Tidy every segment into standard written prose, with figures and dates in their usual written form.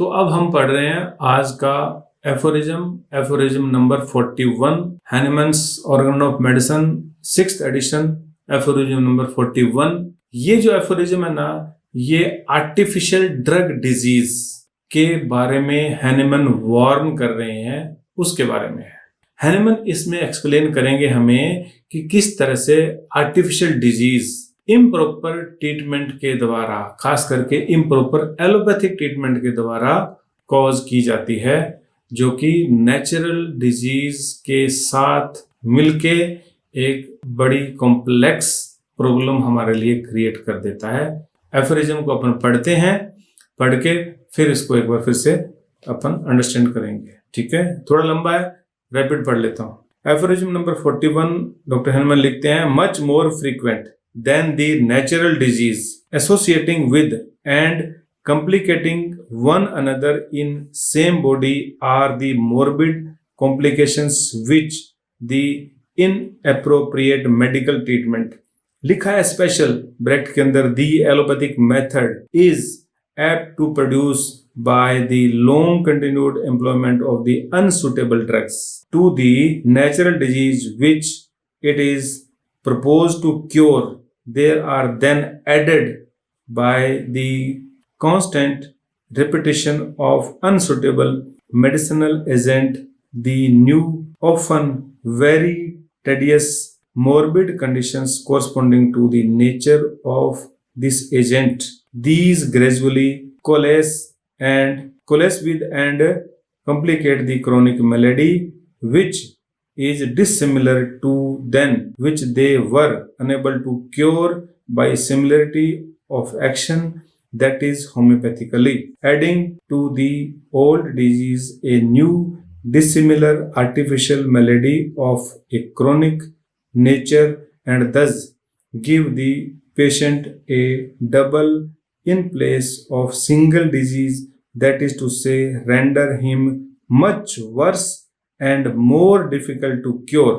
तो अब हम पढ़ रहे हैं आज का aphorism number 41, Hahnemann's organon of medicine 6th edition, aphorism number 41। ये जो एफोरिज्म है ना, ये आर्टिफिशियल ड्रग डिजीज के बारे में हैनिमन वार्न कर रहे हैं, उसके बारे में है। हैनिमन इसमें एक्सप्लेन करेंगे हमें कि किस तरह से आर्टिफिशियल डिजीज इम्प्रॉपर ट्रीटमेंट के द्वारा, खास करके इम्प्रॉपर एलोपैथिक ट्रीटमेंट के द्वारा कॉज की जाती है, जो कि नेचुरल डिजीज के साथ मिलके एक बड़ी कॉम्प्लेक्स प्रॉब्लम हमारे लिए क्रिएट कर देता है। एफोरिज्म को अपन पढ़ते हैं, पढ़ के फिर इसको एक बार फिर से अपन अंडरस्टैंड करेंगे। ठीक है, थोड़ा लंबा है, रैपिड पढ़ लेता हूँ। एफोरिज्म नंबर 41, डॉक्टर हैनिमन लिखते हैं, much more frequent than the natural disease associating with and complicating one another in same body are the morbid complications which the inappropriate medical treatment, लिखा है स्पेशल ब्रैकेट के अंदर, the allopathic method is apt to produce by the long continued employment of the unsuitable drugs to the natural disease which it is proposed to cure. There are then added by the constant repetition of unsuitable medicinal agent the new, often very tedious, morbid conditions corresponding to the nature of this agent. These gradually coalesce with and complicate the chronic malady, which is dissimilar to then which they were unable to cure by similarity of action, that is homeopathically, adding to the old disease a new dissimilar artificial malady of a chronic nature, and thus give the patient a double in place of single disease, that is to say, render him much worse and more difficult to cure,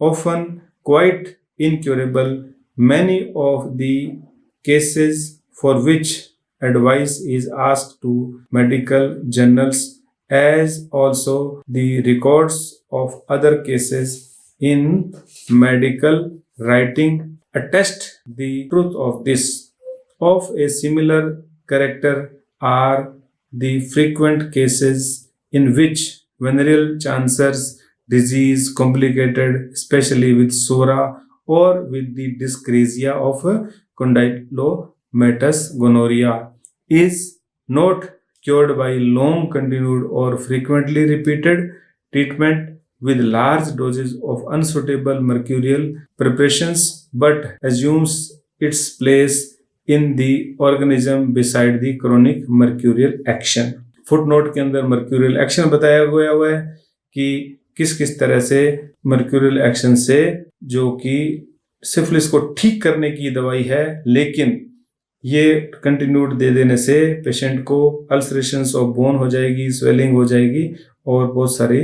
often quite incurable. Many of the cases for which advice is asked to medical journals, as also the records of other cases in medical writing, attest the truth of this. Of a similar character are the frequent cases in which venereal cancer's disease, complicated especially with SORA or with the dyscrasia of condylomatous gonorrhea, is not cured by long continued or frequently repeated treatment with large doses of unsuitable mercurial preparations, but assumes its place in the organism beside the chronic mercurial action. Footnote के अंदर mercurial action बताया गया हुआ है कि किस किस तरह से मर्क्यूरियल एक्शन से, जो कि सिफिलिस को ठीक करने की दवाई है, लेकिन ये कंटिन्यूड दे देने से पेशेंट को अल्सरेशंस ऑफ बोन हो जाएगी, स्वेलिंग हो जाएगी और बहुत सारे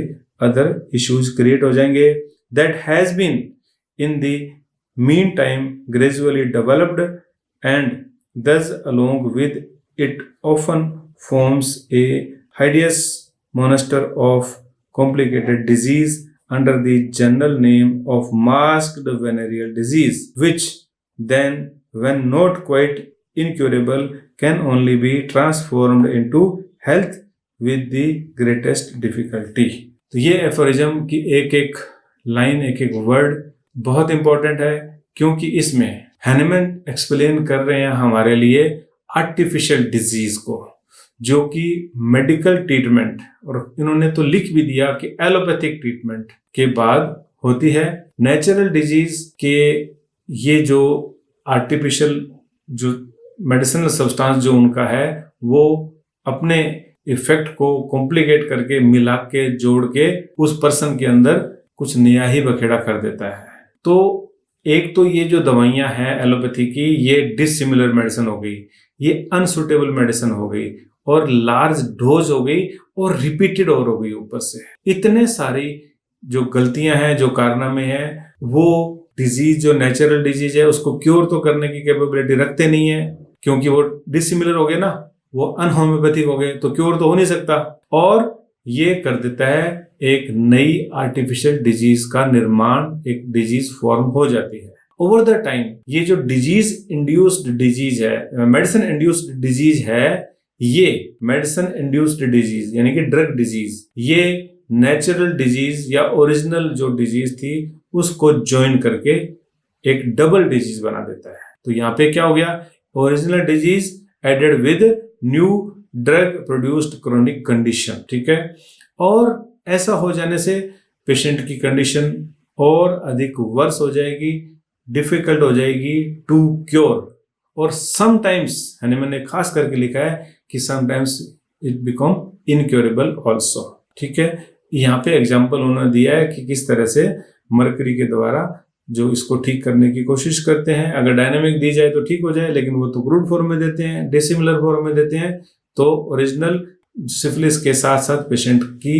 अदर इश्यूज क्रिएट हो जाएंगे। That has been in the mean time gradually developed and thus along with it often forms a hideous monster of complicated disease under the general name of masked venereal disease, which then, when not quite incurable, can only be transformed into health with the greatest difficulty. तो ये aphorism की एक एक line, एक एक word बहुत important है, क्योंकि इसमें हैनिमन एक्सप्लेन कर रहे हैं हमारे लिए आर्टिफिशियल डिजीज को, जो कि मेडिकल ट्रीटमेंट, और इन्होंने तो लिख भी दिया कि एलोपैथिक ट्रीटमेंट के बाद होती है। नेचुरल डिजीज के ये जो आर्टिफिशियल जो मेडिसिनल सब्सटेंस जो उनका है, वो अपने इफेक्ट को कॉम्प्लिकेट करके, मिला के, जोड़ के उस पर्सन के अंदर कुछ नया ही बखेड़ा कर देता है। तो एक तो ये जो दवाइयां हैं एलोपैथी की, ये डिसिमिलर मेडिसिन हो गई, ये अनसुटेबल मेडिसिन हो गई, और लार्ज डोज हो गई, और रिपीटेड और हो गई। ऊपर से इतने सारी जो गलतियां हैं, जो कारनामे हैं, वो डिजीज जो नेचुरल डिजीज है उसको क्योर तो करने की कैपेबिलिटी रखते नहीं है, क्योंकि वो डिसिमिलर हो गए ना। वो अनहोम्योपैथिक हो गए, तो क्योर तो हो नहीं सकता, और ये कर देता है एक नई आर्टिफिशियल डिजीज का निर्माण, एक डिजीज फॉर्म हो जाती है। ओवर द टाइम ये जो डिजीज इंड्यूस्ड डिजीज है, मेडिसिन इंड्यूस्ड डिजीज है, ये मेडिसिन इंड्यूस्ड डिजीज यानी कि ड्रग डिजीज, ये नेचुरल डिजीज या ओरिजिनल जो डिजीज थी उसको ज्वाइन करके एक डबल डिजीज बना देता है। तो यहाँ पे क्या हो गया, original disease added with new drug produced chronic condition, ठीक है। और ऐसा हो जाने से पेशेंट की कंडीशन और अधिक वर्स हो जाएगी, डिफिकल्ट हो जाएगी टू क्योर, और समटाइम्स हनीमैन ने खास करके लिखा है कि sometimes it become incurable also, ठीक है। यहाँ पे एग्जाम्पल उन्होंने दिया है कि किस तरह से मरकरी के द्वारा जो इसको ठीक करने की कोशिश करते हैं। अगर डायनामिक दी जाए तो ठीक हो जाए, लेकिन वो तो क्रूड फॉर्म में देते हैं, डिसिमिलर फॉर्म में देते हैं, तो ओरिजिनल सिफिलिस के साथ साथ पेशेंट की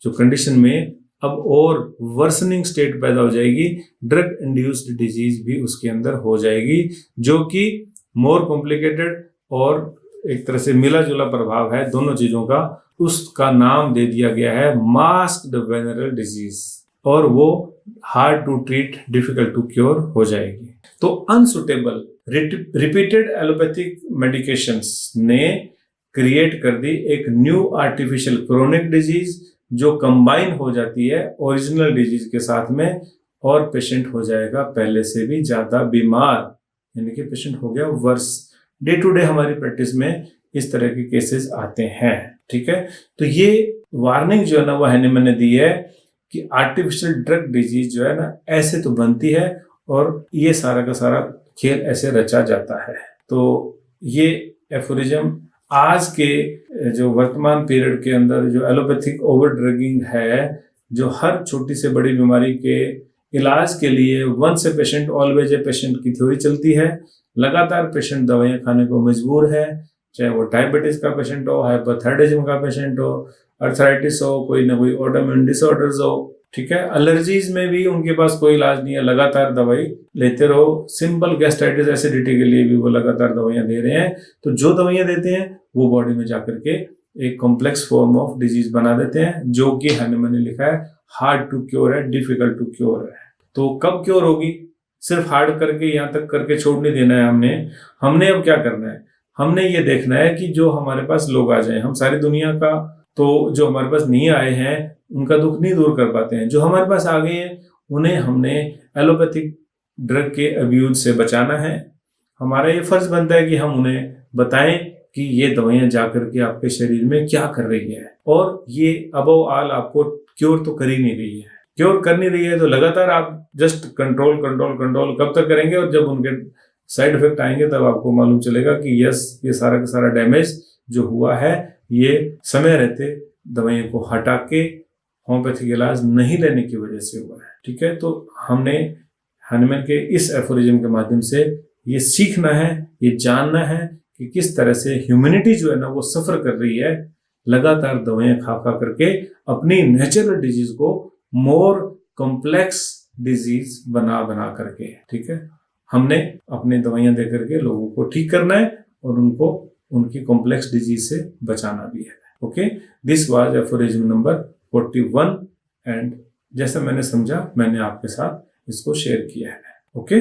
जो कंडीशन में अब और वर्सनिंग स्टेट पैदा हो जाएगी, ड्रग इंड्यूस्ड डिजीज भी उसके अंदर हो जाएगी, जो कि मोर कॉम्प्लिकेटेड और एक तरह से मिला जुला प्रभाव है दोनों चीजों का। उसका नाम दे दिया गया है मास्क्ड वेनरल डिजीज, और वो hard to treat, difficult to cure हो जाएगी। तो अनसुटेबल रिपीटेड एलोपैथिक मेडिकेशंस ने क्रिएट कर दी एक न्यू आर्टिफिशियल क्रोनिक डिजीज जो कंबाइन हो जाती है ओरिजिनल डिजीज के साथ में, और पेशेंट हो जाएगा पहले से भी ज्यादा बीमार, यानी कि पेशेंट हो गया वर्स। डे टू डे हमारी प्रैक्टिस में इस तरह के केसेस आते हैं, ठीक है। तो ये वार्निंग जो है ना वो हनीमैन ने दी है कि आर्टिफिशियल ड्रग डिजीज जो है ना ऐसे तो बनती है, और ये सारा का सारा खेल ऐसे रचा जाता है। तो ये एफोरिज्म आज के जो वर्तमान पीरियड के अंदर जो एलोपैथिक ओवर ड्रगिंग है, जो हर छोटी से बड़ी बीमारी के इलाज के लिए once a patient always a patient की थ्योरी चलती है। लगातार पेशेंट दवाइयां खाने को मजबूर है, चाहे वो डायबिटीज का पेशेंट हो, हाइपोथायराइडिज्म का पेशेंट हो, अर्थराइटिस हो, कोई ना कोई ऑटोइम्यून डिसऑर्डर्स हो, ठीक है। एलर्जीज में भी उनके पास कोई इलाज नहीं है, लगातार दवाई लेते रहो। सिंपल गैस्ट्राइटिस एसिडिटी के लिए भी वो लगातार दवाइयां दे रहे हैं। तो जो दवाइयां देते हैं वो बॉडी में जाकर के एक कॉम्प्लेक्स फॉर्म ऑफ डिजीज बना देते हैं, जो कि हनीमैन ने लिखा है हार्ड टू क्योर है, डिफिकल्ट टू क्योर है। तो कब क्योर होगी? सिर्फ हार्ड करके यहाँ तक करके छोड़ नहीं देना है हमने अब क्या करना है, हमने ये देखना है कि जो हमारे पास लोग आ जाएं, हम सारी दुनिया का तो जो हमारे पास नहीं आए हैं उनका दुख नहीं दूर कर पाते हैं, जो हमारे पास आ गए हैं उन्हें हमने एलोपैथिक ड्रग के अब्यूज से बचाना है। हमारा ये फर्ज बनता है कि हम उन्हें बताएं कि ये दवाइयां जाकर के आपके शरीर में क्या कर रही है, और ये अबव ऑल आपको क्योर तो कर ही नहीं रही है। क्योर कर नहीं रही है तो लगातार आप जस्ट कंट्रोल कंट्रोल कंट्रोल कब तक करेंगे, और जब उनके साइड इफेक्ट आएंगे तब आपको मालूम चलेगा कि यस ये सारा का सारा डैमेज जो हुआ है ये समय रहते दवाइयों को हटा के होम्योपैथिक इलाज नहीं लेने की वजह से हुआ है, ठीक है। तो हमने हनीमैन के इस एफोरिज्म के माध्यम से ये सीखना है, ये जानना है कि किस तरह से ह्यूमैनिटी जो है ना वो सफर कर रही है लगातार दवाइयां खा खा करके अपनी नेचुरल डिजीज को मोर कॉम्प्लेक्स डिजीज बना बना करके, ठीक है। हमने अपनी दवाइयां दे करके लोगों को ठीक करना है और उनको उनकी कॉम्प्लेक्स डिजीज से बचाना भी है। Okay, this was aphorism number 41 and जैसा मैंने समझा मैंने आपके साथ इसको शेयर किया है। ओके।